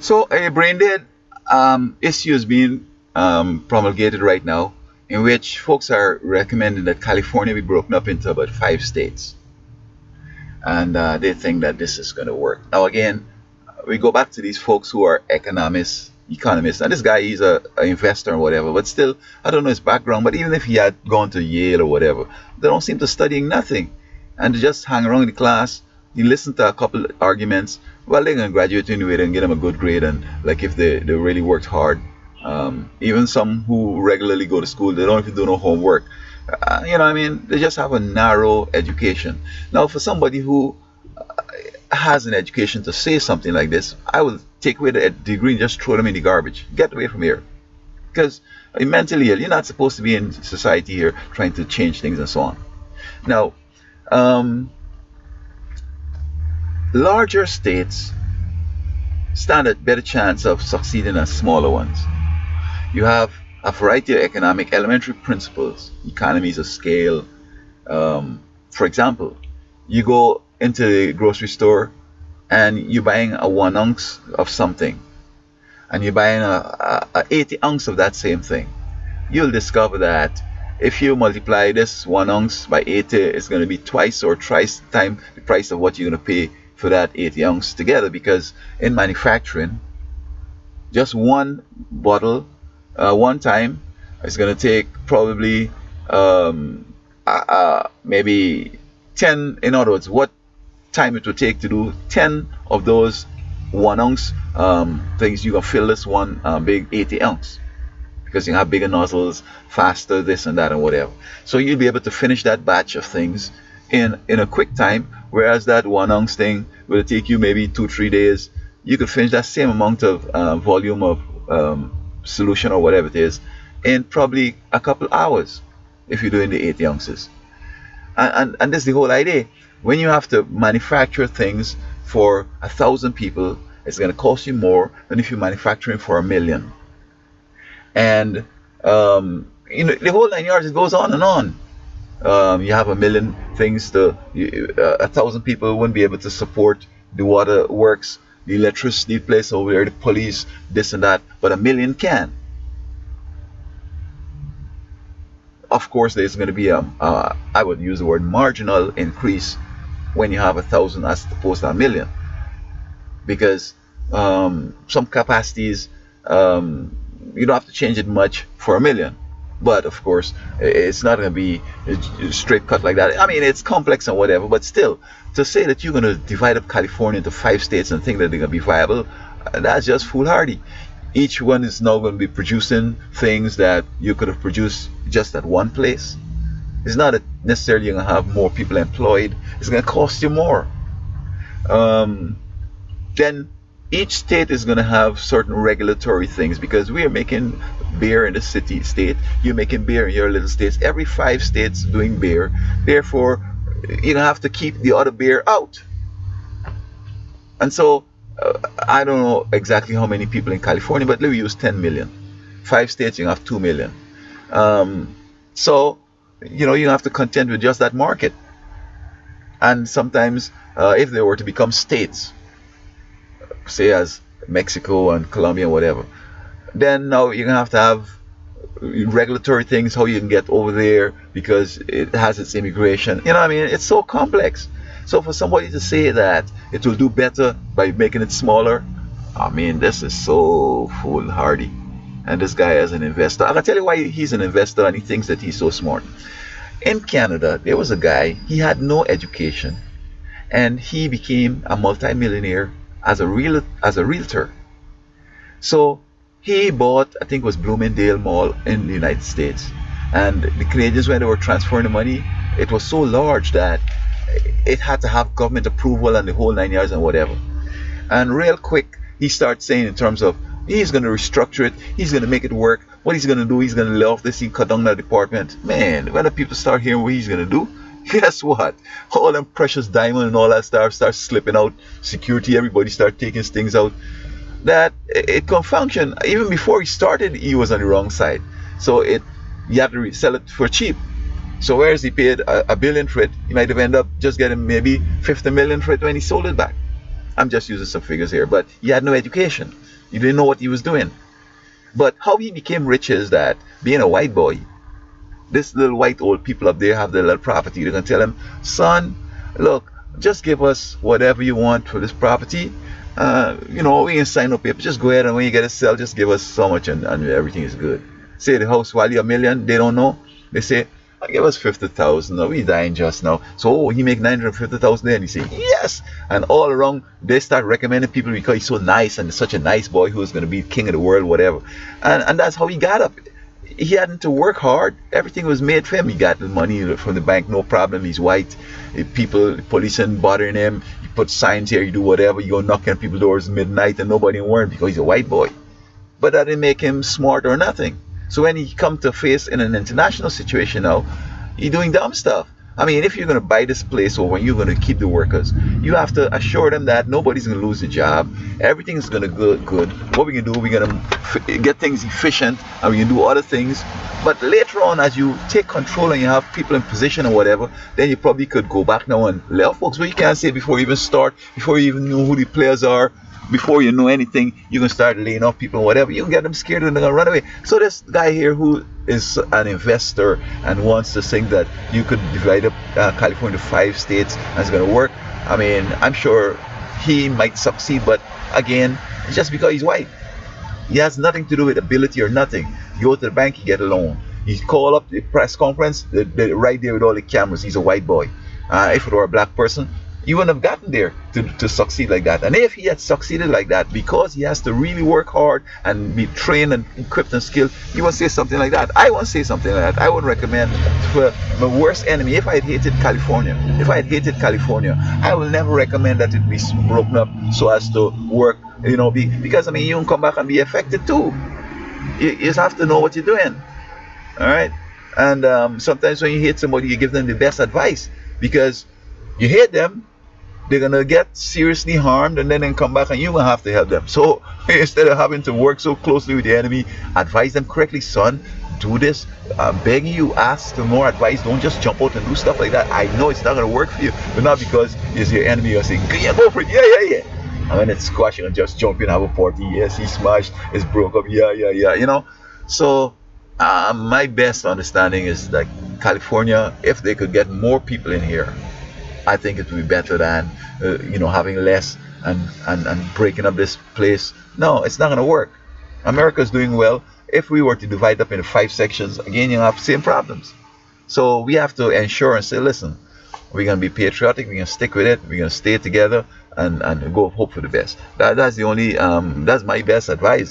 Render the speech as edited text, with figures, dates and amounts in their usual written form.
So a brain-dead issue is being promulgated right now, in which folks are recommending that California be broken up into about 5 states, and they think that this is going to work. Now, again, we go back to these folks who are economists, and this guy he's a investor or whatever, but still, I don't know his background. But even if he had gone to Yale or whatever, they don't seem to studying nothing, and they just hang around in the class. You listen to a couple arguments. Well, they're gonna graduate anyway and get them a good grade, and like if they really worked hard. Even some who regularly go to school, they don't even do no homework. You know what I mean? They just have a narrow education. Now, for somebody who has an education to say something like this, I will take away the degree and just throw them in the garbage. Get away from here. Because you're mentally ill. You're not supposed to be in society here trying to change things and so on. Now, larger states stand a better chance of succeeding than smaller ones. You have a variety of economic elementary principles, economies of scale. For example, you go into the grocery store and you're buying a 1 ounce of something, and you're buying a 80 ounce of that same thing. You'll discover that if you multiply this 1 ounce by 80, it's going to be twice or thrice the time the price of what you're going to pay for that 80 ounce together, because in manufacturing, just one bottle, one time, is going to take probably maybe 10. In other words, what time it would take to do 10 of those 1 ounce things, you can fill this one big 80 ounce, because you have bigger nozzles, faster, this and that and whatever. So you'll be able to finish that batch of things in a quick time, whereas that 1 ounce thing will take you maybe 2-3 days. You could finish that same amount of volume of solution or whatever it is in probably a couple hours if you're doing the 80 ounces. And this is the whole idea. When you have to manufacture things for 1,000 people, it's going to cost you more than if you're manufacturing for 1 million. And the whole 9 yards, it goes on and on. You have 1 million things to 1,000 people wouldn't be able to support the water works, the electricity place over there, the police, this and that, but 1 million can. Of course, there's going to be I would use the word marginal increase when you have 1,000 as opposed to 1 million, because some capacities you don't have to change it much for 1 million. But of course, it's not going to be a straight cut like that. I mean, it's complex and whatever, but still, to say that you're going to divide up California into 5 states and think that they're going to be viable, that's just foolhardy. Each one is now going to be producing things that you could have produced just at one place. It's not necessarily going to have more people employed. It's going to cost you more. Then each state is going to have certain regulatory things, because we are making beer in the state, you're making beer in your little states. Every 5 states doing beer, therefore you have to keep the other beer out. And so I don't know exactly how many people in California, but let me use 10 million. 5 states, you have 2 million. So you have to contend with just that market. And sometimes if they were to become states, say as Mexico and Colombia and whatever, then now you're gonna have to have regulatory things, how you can get over there, because it has its immigration. You know what I mean? It's so complex. So for somebody to say that it will do better by making it smaller, I mean, this is so foolhardy. And this guy is an investor. I can tell you why he's an investor and he thinks that he's so smart. In Canada, there was a guy, he had no education, and he became a multimillionaire as a realtor. So he bought, I think it was Bloomingdale Mall in the United States. And the Canadians, when they were transferring the money, it was so large that it had to have government approval and the whole 9 yards and whatever. And real quick, he starts saying in terms of, he's going to restructure it, he's going to make it work. What he's going to do, he's going to lay off this, he cut down that department. Man, when the people start hearing what he's going to do, guess what? All them precious diamond and all that stuff starts slipping out. Security, everybody start taking things out. That it can function. Even before he started, he was on the wrong side. So you have to sell it for cheap. So whereas he paid a billion for it, he might have ended up just getting maybe 50 million for it when he sold it back. I'm just using some figures here, but he had no education. He didn't know what he was doing. But how he became rich is that being a white boy, this little white old people up there have their little property. They're gonna tell him, son, look, just give us whatever you want for this property. We can sign no paper. Just go ahead and when you get a sell, just give us so much and everything is good. Say the house value $1 million, they don't know. They say, give us 50,000. No, we dying just now. So he make 950,000 there, and he say yes. And all around they start recommending people because he's so nice and such a nice boy who's going to be king of the world, whatever. And that's how he got up. He hadn't to work hard. Everything was made for him. He got the money from the bank, no problem. He's white. People, police ain't bothering him. You put signs here, you do whatever. You go knocking on people's doors midnight and nobody warned because he's a white boy. But that didn't make him smart or nothing. So when he come to face in an international situation now, he's doing dumb stuff. I mean, if you're going to buy this place or when you're going to keep the workers, you have to assure them that nobody's going to lose the job. Everything's going to go good. What we can do, we're going to get things efficient and we can do other things. But later on, as you take control and you have people in position or whatever, then you probably could go back now and let folks. But you can't say before you even start, before you even know who the players are, before you know anything, you can start laying off people and whatever. You can get them scared and they're going to run away. So this guy here who is an investor and wants to think that you could divide up California to 5 states and it's going to work, I mean, I'm sure he might succeed, but again, it's just because he's white. He has nothing to do with ability or nothing. You go to the bank, you get a loan. You call up the press conference, they're right there with all the cameras. He's a white boy. If it were a black person, you wouldn't have gotten there to succeed like that. And if he had succeeded like that, because he has to really work hard and be trained and equipped and skilled, he would say something like that. I won't say something like that. I would recommend for my worst enemy, if I had hated California, I will never recommend that it be broken up so as to work, because I mean, you can come back and be affected too. You just have to know what you're doing. All right? And sometimes when you hate somebody, you give them the best advice because you hate them, they're gonna get seriously harmed and then come back and you're gonna have to help them. So instead of having to work so closely with the enemy, advise them correctly. Son, do this. I'm begging you, ask for more advice. Don't just jump out and do stuff like that. I know it's not gonna work for you, but not because it's your enemy. You're saying, yeah, go for it, yeah. And when it's squashing and just jump in, have a party. Yes, he smashed, it's broke up, yeah. So my best understanding is that California, if they could get more people in here, I think it would be better than having less and breaking up this place. No, it's not going to work. America's doing well. If we were to divide up into 5 sections, again, you have the same problems. So we have to ensure and say, listen, we're going to be patriotic. We're going to stick with it. We're going to stay together and go hope for the best. That's the only that's my best advice.